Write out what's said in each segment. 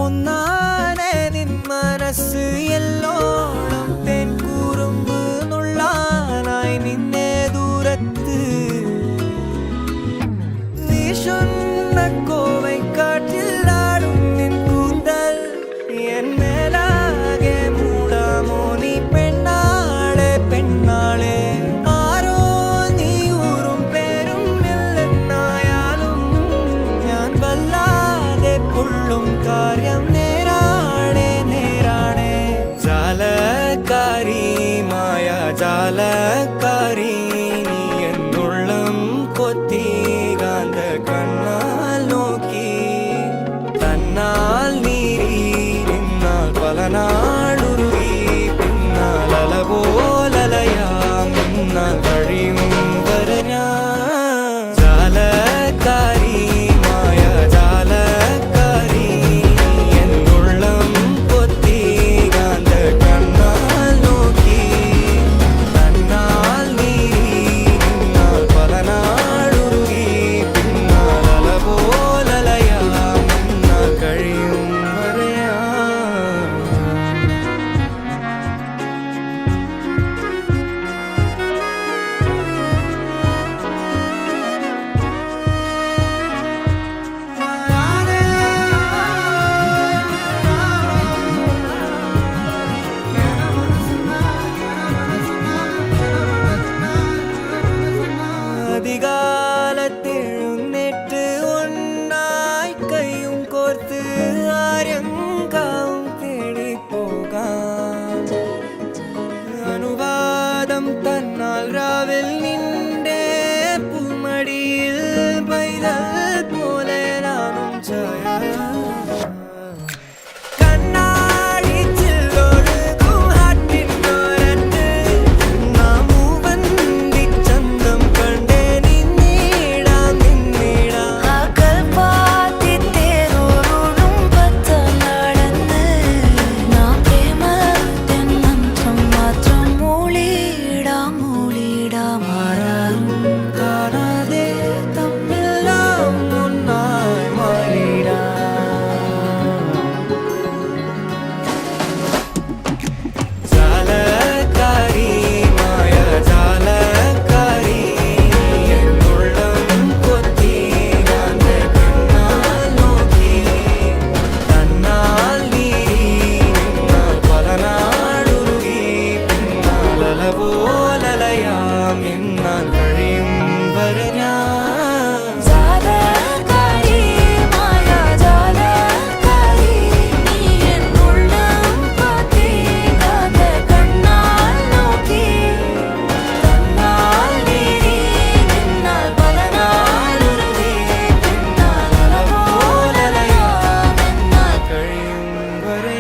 ഒന്നാനെ നിൻ മനസ്സ് എല്ലോളം തേൻ കൂറുമ്പ് നുള്ളാനായി നിന്നെ ദൂരത്ത് വീശുന്ന കോവൈ കാറ്റിലാടും നിൻ കൂന്തൽ എൻ മേലാകെ മൂടാമോ നീ പെണ്ണാളെ പെണ്ണാളെ ആരോ നീ ഊറും പേരും ഇല്ലെന്നായാലും ഞാൻ വല്ലാതെ പൊള്ളും കാര്യം നേരാണേ നേരാണേ ജാലക്കാരി മായ ജാലക്കാരി നീ എന്നുള്ളം കൊത്തി കാന്ത കണ്ണാൽ നോക്കി തന്നാൽ നീരി നിന്നാൽ പല നാളുരുകി പിന്നാൽ അലപോലലയാം നിന്നാൽ കഴിയും വരെ ഞാൻ ജാലക്കാരി മായ ജാലക്കാരി എന്നുള്ളം കൊത്തി കാന്ത കണ്ണാൽ നോക്കി തന്നാൽ നീരി നിന്നാൽ പല നാളുരുകി പിന്നാൽ അലപോലലയാം നിന്നാൽ കഴിയും വരെ அதிகாலத்தெழுന്നേറ്റ് ഒന്നായി കൈയും കോർത്ത് ആര്യങ്കാവും തേടി പോകാം അനുവാദം തന്നാൽ രാവിൽ നിന്റെ പൂമടിയിൽ പൈതൽ പോലെ നാനും ചായ കണ്ണാടി ചില്ലൊഴുകും ഹാട്ടിനോരത്ത് നാം മൂവന്തി ചന്തം കണ്ടേ നിന്നിടാം നിന്നിടാം പകൽ പാത്തി തേരോടും പച്ച നടന്ന് നാ പ്രേമത്തിൻ മന്ത്രം മാത്രം മൂളിടാം മൂളിടാം ആരാരും കാണാതെ തമ്മിൽ നാം ഒന്നായി മാറിടാം ജാലക്കാരി മായ ജാലക്കാരി എന്നുള്ളം കൊത്തി കാന്ത കണ്ണാൽ നോക്കി തന്നാൽ നീരി നിന്നാൽ പല നാളുരുകി പിന്നാൽ അലപോലലയാം എന്നാൽ കഴിയും വരെ ഞാൻ ജാലക്കാരി മായ ജാലക്കാരി നീ എന്നുള്ളം കൊത്തി കാന്ത കണ്ണാൽ നോക്കി തന്നാൽ നീരി നിന്നാൽ പല നാളുരുകി പിന്നാൽ അലപോലലയാം എന്നാൽ കഴിയും വരെ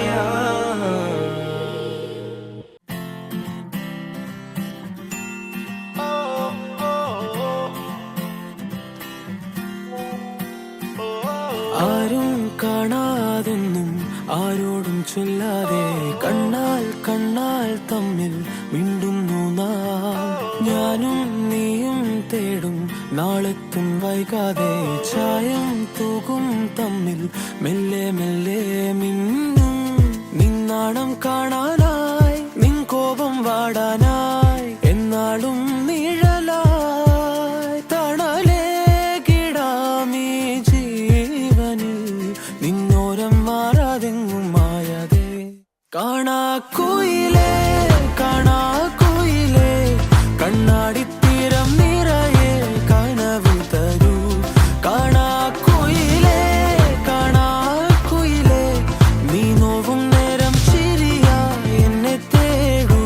ആരും കാണാതൊന്നും ആരോടും ചൊല്ലാതെ കണ്ണാൽ കണ്ണാൽ തമ്മിൽ മിണ്ടുന്നു നാം ഞാനും നീയും തേടും നാളെത്തും വൈകാതെ ചായം തൂകും തമ്മിൽ മെല്ലെ മെല്ലെ മിന്നും നിന്നാണം കാണാനായി നിൻ കോപം വാടാനായി എന്നാളും നിഴലായി തണലേ കിടാമീ ജീവനിൽ നിന്നോരം മാറാതെങ്ങും മായാതെ കാണാക്കുയിലേ കാണാക്കുയിലേ കണ്ണാടിത്തീരം നിറയെ കനവ് തരൂ കാണാക്കുയിലേ കാണാക്കുയിലേ നീ നോവും നേരം ചിരിയായി എന്നെ തേടൂ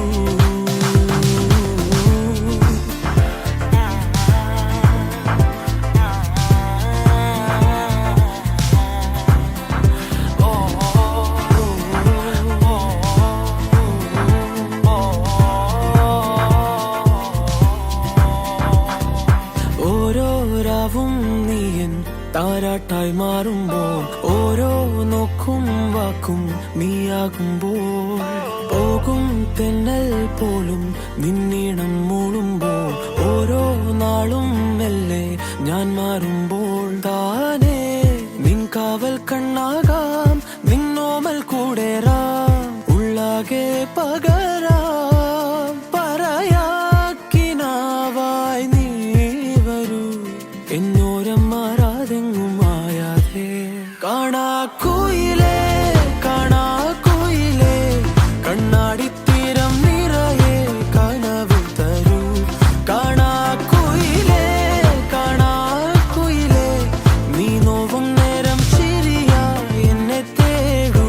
ഓരോ രാവും നീയൻ താരാട്ടായി മാറുമ്പോൾ ഓരോ നോക്കും വാക്കും നീയാകുമ്പോൾ പോകും തെന്നൽ പോലും നിന്നീണം മൂളുമ്പോൾ ഓരോ നാളും മെല്ലെ ഞാൻ മാറുമ്പോൾ താനേ നിൻ കാവൽ കണ്ണാകാം നിന്നോ കുയിലേ കാണാ കുയിലേ കണ്ണാടിത്തീരം നിറയെ കനവ് തരൂ കാണാ കുയിലേ നീ നോവും നേരം ചിരിയാ എന്നെ തേടൂ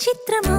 ചിത്രമാ